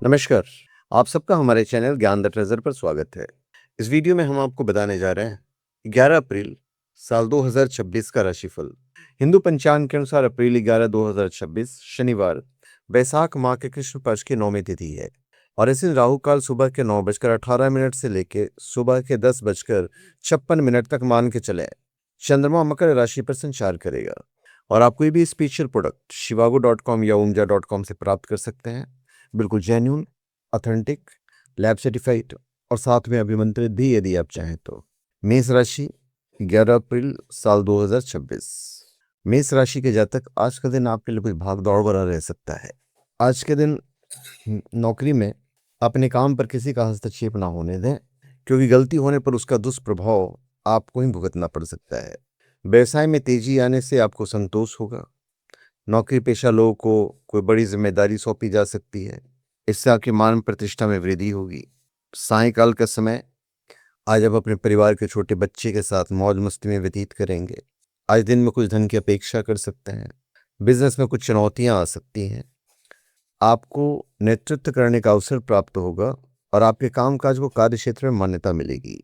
नमस्कार। आप सबका हमारे चैनल ज्ञान द ट्रेजर पर स्वागत है। इस वीडियो में हम आपको बताने जा रहे हैं 11 अप्रैल साल 2026 का राशिफल। हिंदू पंचांग के अनुसार अप्रैल 11 2026 शनिवार बैसाख माह के कृष्ण पक्ष की 9वीं तिथि है और इस दिन राहु काल सुबह के 9:18 से लेकर सुबह के 10:56 तक मान के चले। चंद्रमा मकर राशि पर संचार करेगा और आप कोई भी स्पेशल प्रोडक्ट shivago.com या umja.com से प्राप्त कर सकते हैं। बिल्कुल जेन्यून, ऑथेंटिक, लैब सर्टिफाइड और साथ में अभिमंत्रित भी यदि आप चाहें तो। मेष राशि 11 अप्रैल साल 2026। मेष राशि के जातक, आज का दिन आपके लिए कुछ भाग दौड़ भरा रह सकता है। आज के दिन नौकरी में अपने काम पर किसी का हस्तक्षेप ना होने दें, क्योंकि गलती होने पर उसका दुष्प्रभाव आपको ही भुगतना पड़ सकता है। व्यवसाय में तेजी आने से आपको संतोष होगा। नौकरी पेशा लोगों को कोई बड़ी जिम्मेदारी सौंपी जा सकती है, इससे आपकी मान प्रतिष्ठा में वृद्धि होगी। सायंकाल का समय आज आप अपने परिवार के छोटे बच्चे के साथ मौज मस्ती में व्यतीत करेंगे। आज दिन में कुछ धन की अपेक्षा कर सकते हैं। बिजनेस में कुछ चुनौतियां आ सकती हैं। आपको नेतृत्व करने का अवसर प्राप्त होगा और आपके कामकाज को कार्य क्षेत्र में मान्यता मिलेगी।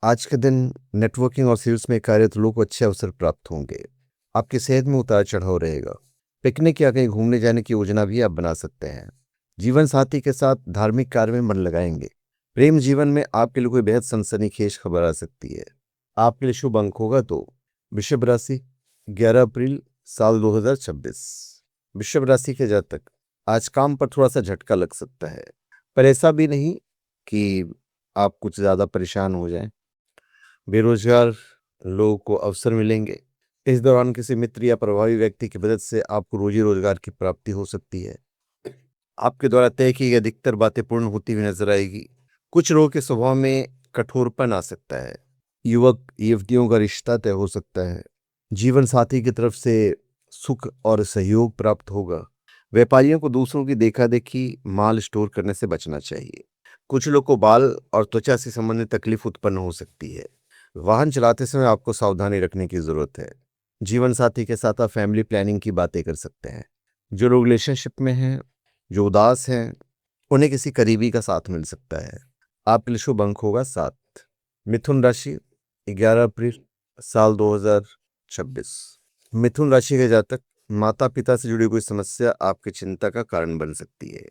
आज के दिन नेटवर्किंग और सेल्स में कार्यरत लोगों को अच्छे अवसर प्राप्त होंगे। आपकी सेहत में उतार चढ़ाव रहेगा। पिकनिक या कहीं घूमने जाने की योजना भी आप बना सकते हैं। जीवन साथी के साथ धार्मिक कार्य में मन लगाएंगे। प्रेम जीवन में आपके लिए कोई बेहद सनसनीखेज खबर आ सकती है। आपके लिए शुभ अंक होगा तो वृषभ राशि 11 अप्रैल साल 2026। वृषभ राशि के जातक, आज काम पर थोड़ा सा झटका लग सकता है, पर ऐसा भी नहीं कि आप कुछ ज्यादा परेशान हो जाएं। बेरोजगार लोगों को अवसर मिलेंगे। इस दौरान किसी मित्र या प्रभावी व्यक्ति की मदद से आपको रोजी रोजगार की प्राप्ति हो सकती है। आपके द्वारा तय की गई अधिकतर बातें पूर्ण होती हुई नजर आएगी। कुछ लोगों के स्वभाव में कठोरपन आ सकता है। युवक युवतियों का रिश्ता तय हो सकता है। जीवन साथी की तरफ से सुख और सहयोग प्राप्त होगा। व्यापारियों को दूसरों की देखा देखी माल स्टोर करने से बचना चाहिए। कुछ लोग को बाल और त्वचा से संबंधित तकलीफ उत्पन्न हो सकती है। वाहन चलाते समय आपको सावधानी रखने की जरूरत है। जीवन साथी के साथ आप फैमिली प्लानिंग की बातें कर सकते हैं। जो लोग रिलेशनशिप में हैं, जो उदास हैं, उन्हें किसी करीबी का साथ मिल सकता है। आपके लिए शुभ अंक होगा 7। मिथुन राशि 11 अप्रैल साल 2026। मिथुन राशि के जातक, माता पिता से जुड़ी कोई समस्या आपकी चिंता का कारण बन सकती है,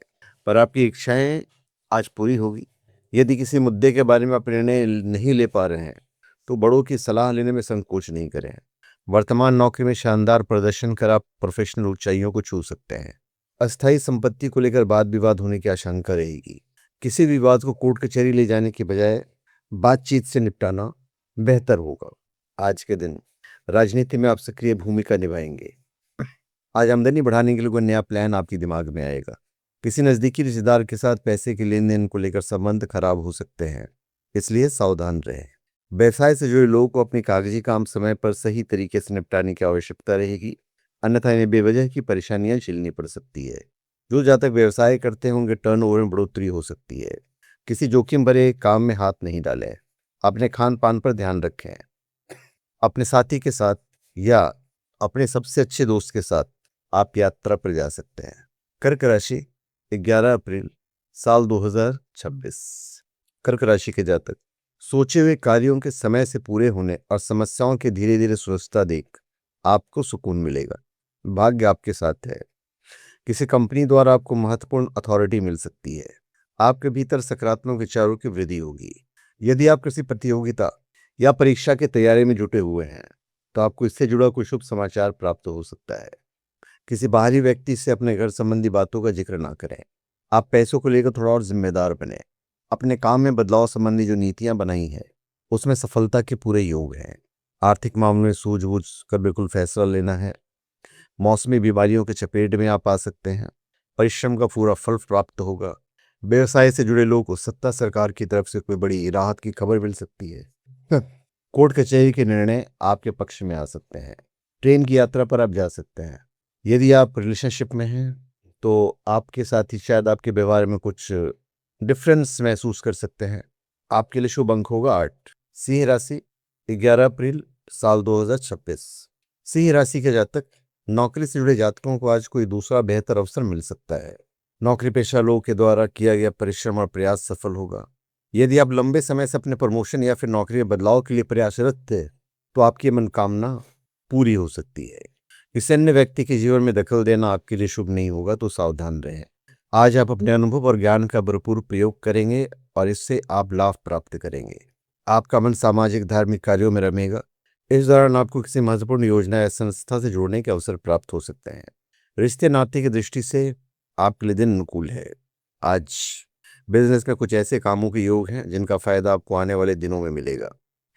पर आपकी इच्छाएं आज पूरी होगी। यदि किसी मुद्दे के बारे में आप निर्णय नहीं ले पा रहे हैं तो बड़ों की सलाह लेने में संकोच नहीं करें। वर्तमान नौकरी में शानदार प्रदर्शन कर आप प्रोफेशनल ऊंचाइयों को छू सकते हैं। अस्थायी संपत्ति को लेकर वाद विवाद होने की आशंका रहेगी। किसी विवाद को कोर्ट कचहरी ले जाने के बजाय बातचीत से निपटाना बेहतर होगा। आज के दिन राजनीति में आप सक्रिय भूमिका निभाएंगे। आज आमदनी बढ़ाने के लिए कोई नया प्लान आपके दिमाग में आएगा। किसी नजदीकी रिश्तेदार के साथ पैसे के लेन देन को लेकर संबंध खराब हो सकते हैं, इसलिए सावधान रहें। व्यवसाय से जुड़े लोगों को अपनी कागजी काम समय पर सही तरीके से निपटाने की आवश्यकता रहेगी, अन्यथा इन्हें बेवजह की परेशानियां झेलनी पड़ सकती है। जो जातक व्यवसाय करते होंगे, टर्नओवर में बढ़ोतरी हो सकती है। किसी जोखिम भरे काम में हाथ नहीं डालें। अपने खान पान पर ध्यान रखें। अपने साथी के साथ या अपने सबसे अच्छे दोस्त के साथ आप यात्रा पर जा सकते हैं। कर्क राशि 11 अप्रैल साल 2026। कर्क राशि के जातक, सोचे हुए कार्यों के समय से पूरे होने और समस्याओं के धीरे धीरे सुलझता देख आपको सुकून मिलेगा। भाग्य आपके साथ है। किसी कंपनी द्वारा आपको महत्वपूर्ण अथॉरिटी मिल सकती है। आपके भीतर सकारात्मक विचारों की वृद्धि होगी। यदि आप किसी प्रतियोगिता या परीक्षा की तैयारी में जुटे हुए हैं तो आपको इससे जुड़ा कोई शुभ समाचार प्राप्त हो सकता है। किसी बाहरी व्यक्ति से अपने घर संबंधी बातों का जिक्र ना करें। आप पैसों को लेकर थोड़ा और जिम्मेदार बने। अपने काम में बदलाव संबंधी जो नीतियां बनाई हैं उसमें सफलता के पूरे योग हैं। आर्थिक मामलों में सूझबूझ कर बिल्कुल फैसला लेना है। मौसमी बीमारियों के चपेट में आप आ सकते हैं। परिश्रम का पूरा फल प्राप्त होगा। व्यवसाय से जुड़े लोगों को सत्ता सरकार की तरफ से कोई बड़ी राहत की खबर मिल सकती है। कोर्ट कचहरी के निर्णय आपके पक्ष में आ सकते हैं। ट्रेन की यात्रा पर आप जा सकते हैं। यदि आप रिलेशनशिप में हैं तो आपके साथी शायद आपके व्यवहार में कुछ डिफरेंस महसूस कर सकते हैं। आपके लिए शुभ अंक होगा 8। सिंह राशि 11 अप्रैल साल 2026। सिंह राशि के जातक, नौकरी से जुड़े जातकों को आज कोई दूसरा बेहतर अवसर मिल सकता है। नौकरी पेशा लोगों के द्वारा किया गया परिश्रम और प्रयास सफल होगा। यदि आप लंबे समय से अपने प्रमोशन या फिर नौकरी में बदलाव के लिए प्रयासरत थे तो आपकी मनोकामना पूरी हो सकती है। किसी अन्य व्यक्ति के जीवन में दखल देना आपके लिए शुभ नहीं होगा, तो सावधान रहें। आज आप अपने अनुभव और ज्ञान का भरपूर प्रयोग करेंगे और इससे आप लाभ प्राप्त करेंगे। आपका मन सामाजिक धार्मिक कार्यों में रमेगा। इस दौरान आपको किसी महत्वपूर्ण योजना या संस्था से जुड़ने के अवसर प्राप्त हो सकते हैं। रिश्ते नाते की दृष्टि से आपके लिए दिन अनुकूल है। आज बिजनेस में कुछ ऐसे कामों के योग हैं जिनका फायदा आपको आने वाले दिनों में मिलेगा।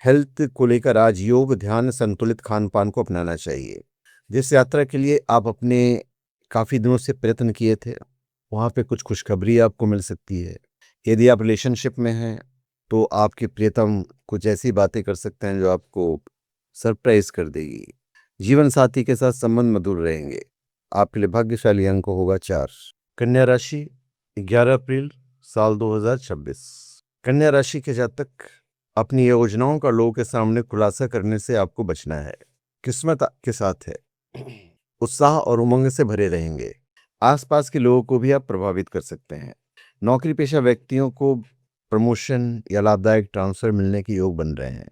हेल्थ को लेकर आज योग, ध्यान, संतुलित खान पान को अपनाना चाहिए। जिस यात्रा के लिए आप अपने काफ़ी दिनों से प्रयत्न किए थे वहाँ पे कुछ खुशखबरी आपको मिल सकती है। यदि आप रिलेशनशिप में हैं तो आपके प्रियतम कुछ ऐसी बातें कर सकते हैं जो आपको सरप्राइज कर देगी। जीवन साथी के साथ संबंध मधुर रहेंगे। आपके लिए भाग्यशाली अंक होगा 4। कन्या राशि 11 अप्रैल साल 2026। कन्या राशि के जातक अपनी योजनाओं का लोगों के सामने खुलासा करने से आपको बचना है। किस्मत आपके साथ है। उत्साह और उमंग से भरे रहेंगे। आसपास के लोगों को भी आप प्रभावित कर सकते हैं। नौकरी पेशा व्यक्तियों को प्रमोशन या लाभदायक ट्रांसफर मिलने के योग बन रहे हैं।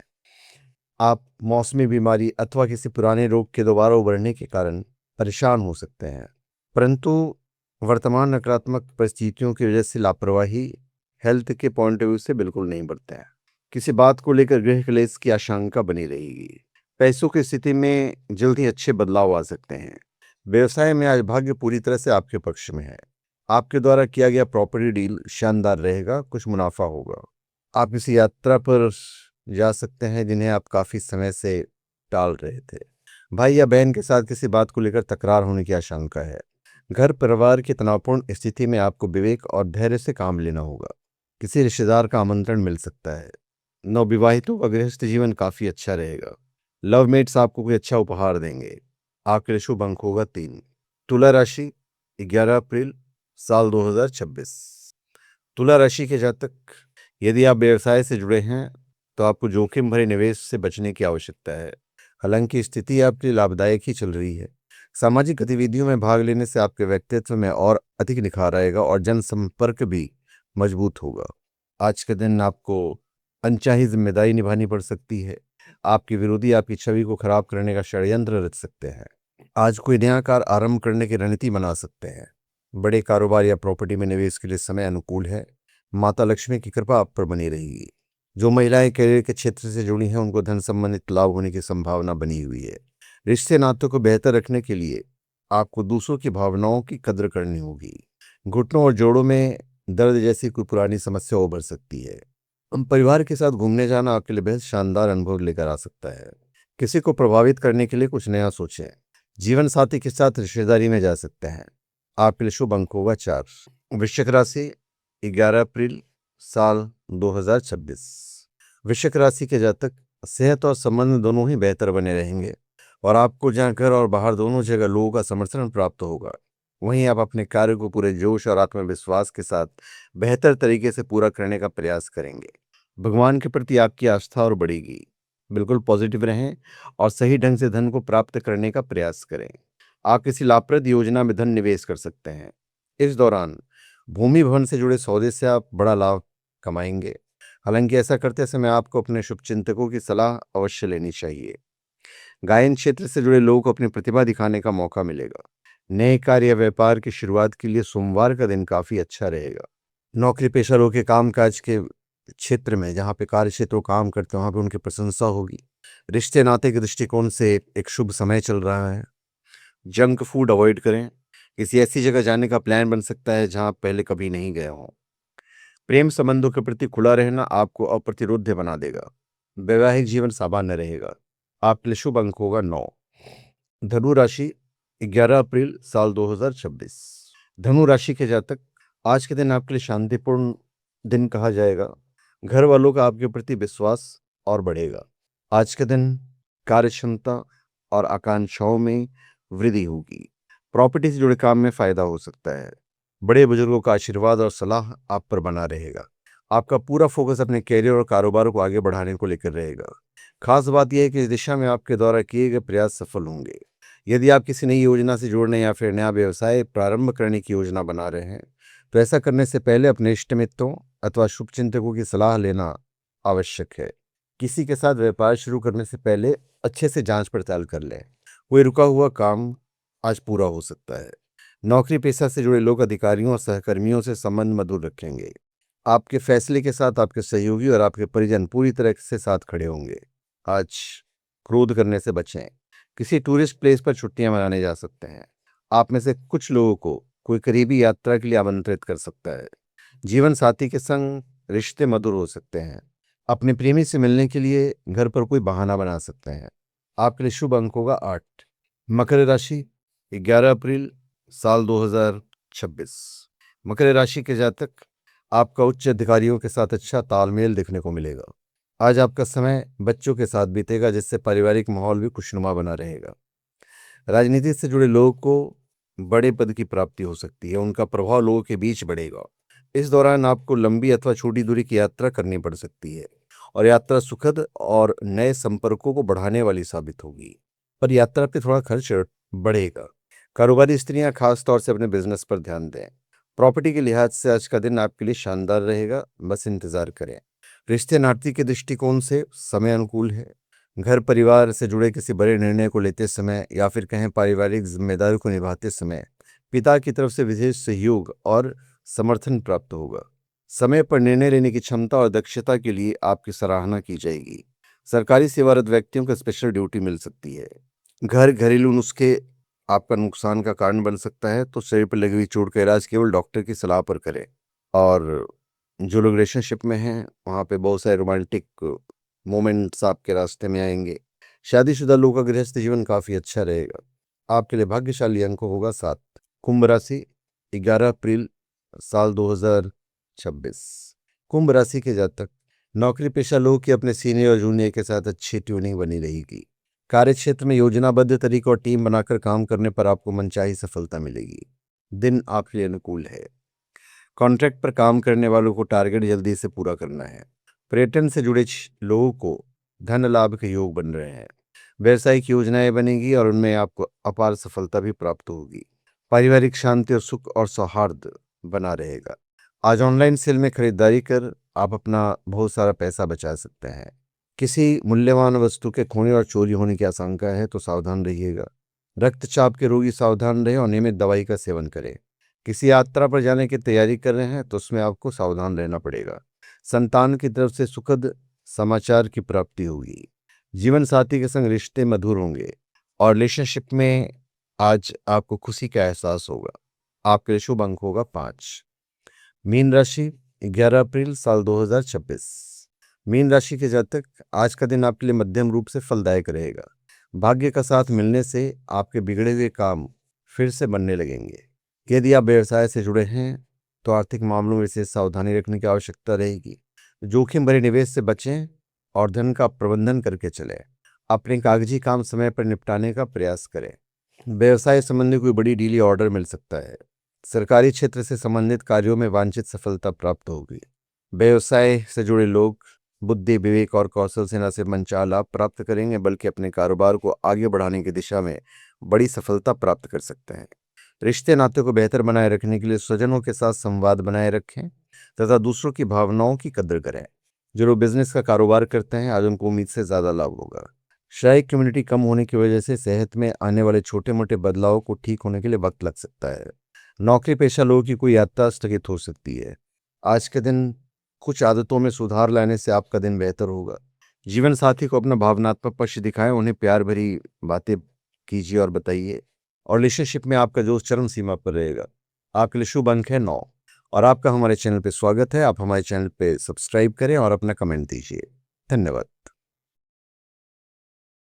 आप मौसमी बीमारी अथवा किसी पुराने रोग के दोबारा उभरने के कारण परेशान हो सकते हैं, परंतु वर्तमान नकारात्मक परिस्थितियों की वजह से लापरवाही हेल्थ के पॉइंट ऑफ व्यू से बिल्कुल नहीं बढ़ते हैं। किसी बात को लेकर गृह क्लेश की आशंका बनी रहेगी। पैसों की स्थिति में जल्द ही अच्छे बदलाव आ सकते हैं। व्यवसाय में आज भाग्य पूरी तरह से आपके पक्ष में है। आपके द्वारा किया गया प्रॉपर्टी डील शानदार रहेगा, कुछ मुनाफा होगा। आप किसी यात्रा पर जा सकते हैं जिन्हें आप काफ़ी समय से टाल रहे थे। भाई या बहन के साथ किसी बात को लेकर तकरार होने की आशंका है। घर परिवार की तनावपूर्ण स्थिति में आपको विवेक और धैर्य से काम लेना होगा। किसी रिश्तेदार का आमंत्रण मिल सकता है। नवविवाहितों का गृहस्थ जीवन काफ़ी अच्छा रहेगा। लवमेट्स आपको कोई अच्छा उपहार देंगे। आपके लिए शुभ अंक होगा 3। तुला राशि 11 अप्रैल साल 2026। तुला राशि के जातक यदि आप व्यवसाय से जुड़े हैं तो आपको जोखिम भरे निवेश से बचने की आवश्यकता है। हालांकि स्थिति आपके लिए लाभदायक ही चल रही है। सामाजिक गतिविधियों में भाग लेने से आपके व्यक्तित्व में और अधिक निखार आएगा और जनसंपर्क भी मजबूत होगा। आज के दिन आपको अनचाही जिम्मेदारी निभानी पड़ सकती है। आपके विरोधी आपकी छवि को खराब करने का षड्यंत्र रच सकते हैं। आज कोई नया कार्य आरंभ करने की रणनीति बना सकते हैं। बड़े कारोबार या प्रॉपर्टी में निवेश के लिए समय अनुकूल है। माता लक्ष्मी की कृपा आप पर बनी रहेगी। जो महिलाएं करियर के क्षेत्र से जुड़ी हैं उनको धन संबंधित लाभ होने की संभावना बनी हुई है। रिश्ते नातों को बेहतर रखने के लिए आपको दूसरों की भावनाओं की कद्र करनी होगी। घुटनों और जोड़ों में दर्द जैसी कोई पुरानी समस्या उभर सकती है। परिवार के साथ घूमने जाना आपके लिए बेहद शानदार अनुभव लेकर आ सकता है। किसी को प्रभावित करने के लिए कुछ नया सोचें। जीवन साथी के साथ रिश्तेदारी में जा सकते हैं। आपके लिए शुभ अंक होगा 4। वृश्चिक राशि 11 अप्रैल साल 2026। वृश्चिक राशि के जातक सेहत और संबंध दोनों ही बेहतर बने रहेंगे और आपको जहां घर और बाहर दोनों जगह लोगों का समर्थन प्राप्त होगा, वहीं आप अपने कार्य को पूरे जोश और आत्मविश्वास के साथ बेहतर तरीके से पूरा करने का प्रयास करेंगे। भगवान के प्रति आपकी आस्था और बढ़ेगी। बिल्कुल पॉजिटिव रहें और सही ढंग से धन को प्राप्त करने का प्रयास करें। आप किसी लाभप्रद योजना में धन निवेश कर सकते हैं। इस दौरान भूमि भवन से जुड़े सौदे से आप बड़ा लाभ कमाएंगे। हालांकि ऐसा करते समय आपको अपने शुभचिंतकों की सलाह अवश्य लेनी चाहिए। गायन क्षेत्र से जुड़े लोगों को अपनी प्रतिभा दिखाने का मौका मिलेगा। नए कार्य या व्यापार की शुरुआत के लिए सोमवार का दिन काफी अच्छा रहेगा। नौकरी पेशा लोगों के कामकाज के क्षेत्र में जहाँ पे कार्य क्षेत्र काम करते हैं वहाँ पे उनकी प्रशंसा होगी। रिश्ते नाते के दृष्टिकोण से एक शुभ समय चल रहा है। जंक फूड अवॉइड करें। किसी ऐसी जगह जाने का प्लान बन सकता है जहाँ आप पहले कभी नहीं गए हों। प्रेम संबंधों के प्रति खुला रहना आपको अप्रतिरोध्य बना देगा। वैवाहिक जीवन सामान्य रहेगा। आपके लिए शुभ अंक होगा 9। धनु राशि 11 अप्रैल साल 2026। धनु राशि के जातक आज के दिन आपके लिए शांतिपूर्ण दिन कहा जाएगा। घर वालों का आपके प्रति विश्वास और बढ़ेगा। आज के दिन कार्य क्षमता और आकांक्षाओं में वृद्धि होगी। प्रॉपर्टी से जुड़े काम में फायदा हो सकता है। बड़े बुजुर्गों का आशीर्वाद और सलाह आप पर बना रहेगा। आपका पूरा फोकस अपने कैरियर और कारोबार को आगे बढ़ाने को लेकर रहेगा। खास बात यह है कि इस दिशा में आपके द्वारा किए गए प्रयास सफल होंगे। यदि आप किसी नई योजना से जुड़ने या फिर नया व्यवसाय प्रारंभ करने की योजना बना रहे हैं तो ऐसा करने से पहले अपने इष्ट मित्रों अथवा शुभचिंतकों की सलाह लेना आवश्यक है। किसी के साथ व्यापार शुरू करने से पहले अच्छे से जांच पड़ताल कर लें। कोई रुका हुआ काम आज पूरा हो सकता है। नौकरी पेशा से जुड़े लोग अधिकारियों और सहकर्मियों से संबंध मधुर रखेंगे। आपके फैसले के साथ आपके सहयोगी और आपके परिजन पूरी तरह से साथ खड़े होंगे। आज क्रोध करने से बचें। किसी टूरिस्ट प्लेस पर छुट्टियां मनाने जा सकते हैं। आप में से कुछ लोगों को कोई करीबी यात्रा के लिए आमंत्रित कर सकता है। जीवन साथी के संग रिश्ते मधुर हो सकते हैं। अपने प्रेमी से मिलने के लिए घर पर कोई बहाना बना सकते हैं। आपके लिए शुभ अंक होगा 8। मकर राशि 11 अप्रैल साल 2026। मकर राशि के जातक, आपका उच्च अधिकारियों के साथ अच्छा तालमेल देखने को मिलेगा। आज आपका समय बच्चों के साथ बीतेगा, जिससे पारिवारिक माहौल भी खुशनुमा बना रहेगा। राजनीति से जुड़े लोगों को बड़े पद की प्राप्ति हो सकती है। उनका प्रभाव लोगों के बीच बढ़ेगा। इस दौरान आपको लंबी अथवा छोटी दूरी की यात्रा करनी पड़ सकती है और यात्रा सुखद और नए संपर्कों को बढ़ाने वाली साबित होगी, पर यात्रा पे थोड़ा खर्च बढ़ेगा। कारोबारी स्त्रियां खास तौर से अपने बिजनेस पर ध्यान दें। प्रॉपर्टी के लिहाज से आज का दिन आपके लिए शानदार रहेगा, बस इंतजार करें। रिश्ते नाते के दृष्टिकोण से समय अनुकूल है। घर परिवार से जुड़े किसी बड़े निर्णय को लेते समय या फिर कहें पारिवारिक जिम्मेदारी को निभाते समय पिता की तरफ से विशेष सहयोग और समर्थन प्राप्त होगा। समय पर निर्णय लेने की क्षमता और दक्षता के लिए आपकी सराहना की जाएगी। सरकारी सेवारत व्यक्तियों को स्पेशल ड्यूटी मिल सकती है। घरेलू नुस्खे आपका नुकसान का कारण बन सकता है, तो शरीर पर लगी हुई चोट का इलाज केवल डॉक्टर की सलाह पर करें। और जो लोग रिलेशनशिप में हैं वहाँ पे बहुत सारे रोमांटिक मोमेंट्स आपके रास्ते में आएंगे। शादीशुदा लोगों का गृहस्थ जीवन काफी अच्छा रहेगा। आपके लिए भाग्यशाली अंक होगा 7। कुंभ राशि 11 अप्रैल साल 2026। कुंभ राशि के जातक, नौकरी पेशा लोग की अपने सीनियर और जूनियर के साथ अच्छी ट्यूनिंग बनी रहेगी। कार्य क्षेत्र में योजनाबद्ध तरीके और टीम बनाकर काम करने पर आपको मनचाही सफलता मिलेगी। दिन आपके लिए अनुकूल है। कॉन्ट्रैक्ट पर काम करने वालों को टारगेट जल्दी से पूरा करना है। पर्यटन से जुड़े लोगों को धन लाभ के योग बन रहे हैं। व्यवसायिक योजनाएं बनेगी और उनमें आपको अपार सफलता भी प्राप्त होगी। पारिवारिक शांति और सुख और सौहार्द बना रहेगा। आज ऑनलाइन सेल में खरीदारी कर आप अपना बहुत सारा पैसा बचा सकते हैं। किसी मूल्यवान वस्तु के खोने और चोरी होने की आशंका है, तो सावधान रहिएगा। रक्तचाप के रोगी सावधान रहें और नियमित दवाई का सेवन करें। किसी यात्रा पर जाने की तैयारी कर रहे हैं तो उसमें आपको सावधान रहना पड़ेगा। संतान की तरफ से सुखद समाचार की प्राप्ति होगी। जीवन साथी के संग रिश्ते मधुर होंगे और रिलेशनशिप में आज आपको खुशी का एहसास होगा। आपके लिए शुभ अंक होगा 5। मीन राशि 11 अप्रैल साल 2026। मीन राशि के जातक, आज का दिन आपके लिए मध्यम रूप से फलदायक रहेगा। भाग्य का साथ मिलने से आपके बिगड़े हुए काम फिर से बनने लगेंगे। यदि आप व्यवसाय से जुड़े हैं तो आर्थिक मामलों में विशेष सावधानी रखने की आवश्यकता रहेगी। जोखिम भरे निवेश से बचें और धन का प्रबंधन करके चलें। अपने कागजी काम समय पर निपटाने का प्रयास करें। व्यवसाय संबंधी कोई बड़ी डील या ऑर्डर मिल सकता है। सरकारी क्षेत्र से संबंधित कार्यों में वांछित सफलता प्राप्त होगी। व्यवसाय से जुड़े लोग बुद्धि, विवेक और कौशल से न सिर्फ मनचाहा लाभ प्राप्त करेंगे, बल्कि अपने कारोबार को आगे बढ़ाने की दिशा में बड़ी सफलता प्राप्त कर सकते हैं। रिश्ते नाते को बेहतर बनाए रखने के लिए स्वजनों के साथ संवाद बनाए रखें तथा दूसरों की भावनाओं की कदर करें। जो लोग बिजनेस का कारोबार करते हैं आज उनको उम्मीद से ज्यादा लाभ होगा। शारीरिक कम्युनिटी कम होने की वजह से सेहत में आने वाले छोटे मोटे बदलावों को ठीक होने के लिए वक्त लग सकता है। नौकरी पेशा लोगों की कोई यात्रा स्थगित हो सकती है। आज के दिन कुछ आदतों में सुधार लाने से आपका दिन बेहतर होगा। जीवन साथी को अपना भावनात्मक पक्ष दिखाएं, उन्हें प्यार भरी बातें कीजिए और बताइए। और रिलेशनशिप में आपका जोश चरम सीमा पर रहेगा। आपके लिए शुभ अंक है 9 और आपका हमारे चैनल पे स्वागत है। आप हमारे चैनल पे सब्सक्राइब करें और अपना कमेंट दीजिए। धन्यवाद।